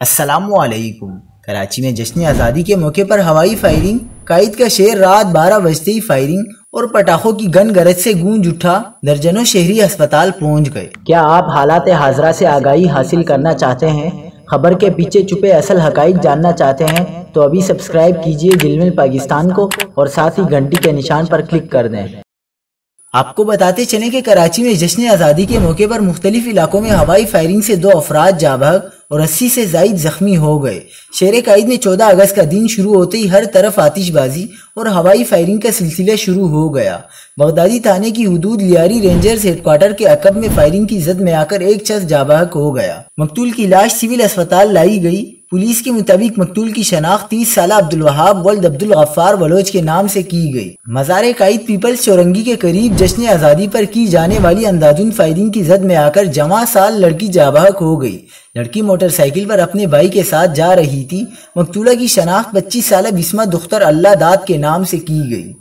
السلام علیکم۔ کراچی میں جشن آزادی کے موقع پر ہوائی فائرنگ، قائد کا شعر، رات 12 بجتے ہی فائرنگ اور پٹاخوں کی گن گرج سے گونج اٹھا، درجنوں شہری ہسپتال پہنچ گئے۔ کیا آپ حالات حاضرہ سے آگاہی حاصل کرنا چاہتے ہیں؟ خبر کے پیچھے چھپے اصل حقائق جاننا چاہتے ہیں تو ابھی سبسکرائب کیجئے دل میں پاکستان کو اور ساتھ ہی گھنٹی کے نشان پر کلک کر دیں۔ آپ کو بتاتے چلیں کہ کراچی میں جشن آزادی کے موقع پر مختلف علاقوں میں ہوائی فائرنگ سے 2 افراد جاں بحق اور 80 سے زائد زخمی ہو گئے۔ شہر قائد میں 14 اگست کا دن شروع ہوتے ہی ہر طرف آتش بازی اور ہوائی فائرنگ کا سلسلہ شروع ہو گیا۔ بغدادی تھانے کی حدود لیاری رینجرز ہیڈ کوارٹر کے عقب میں فائرنگ کی زد میں آ کر ایک شخص جاں بحق ہو گیا۔ مقتول کی لاش سول اسپتال لائی گئی۔ پولیس کے مطابق مقتول کی شناخت 30 سالہ عبدالوہاب ولد عبدالغفار بلوچ کے نام سے کی گئی۔ مزار قائد پیپلز چورنگی کے قریب جشن آزادی پر کی جانے والی اندھادھند فائرنگ کی زد میں آ کر جواں سال لڑکی جاں بحق ہو گئی۔ لڑکی موٹر سائیکل پر اپنے بھائی کے ساتھ جا رہی تھی۔ مقتولہ کی شناخت 25 سالہ بسمہ دختر اللہ داد کے نام سے کی گئی۔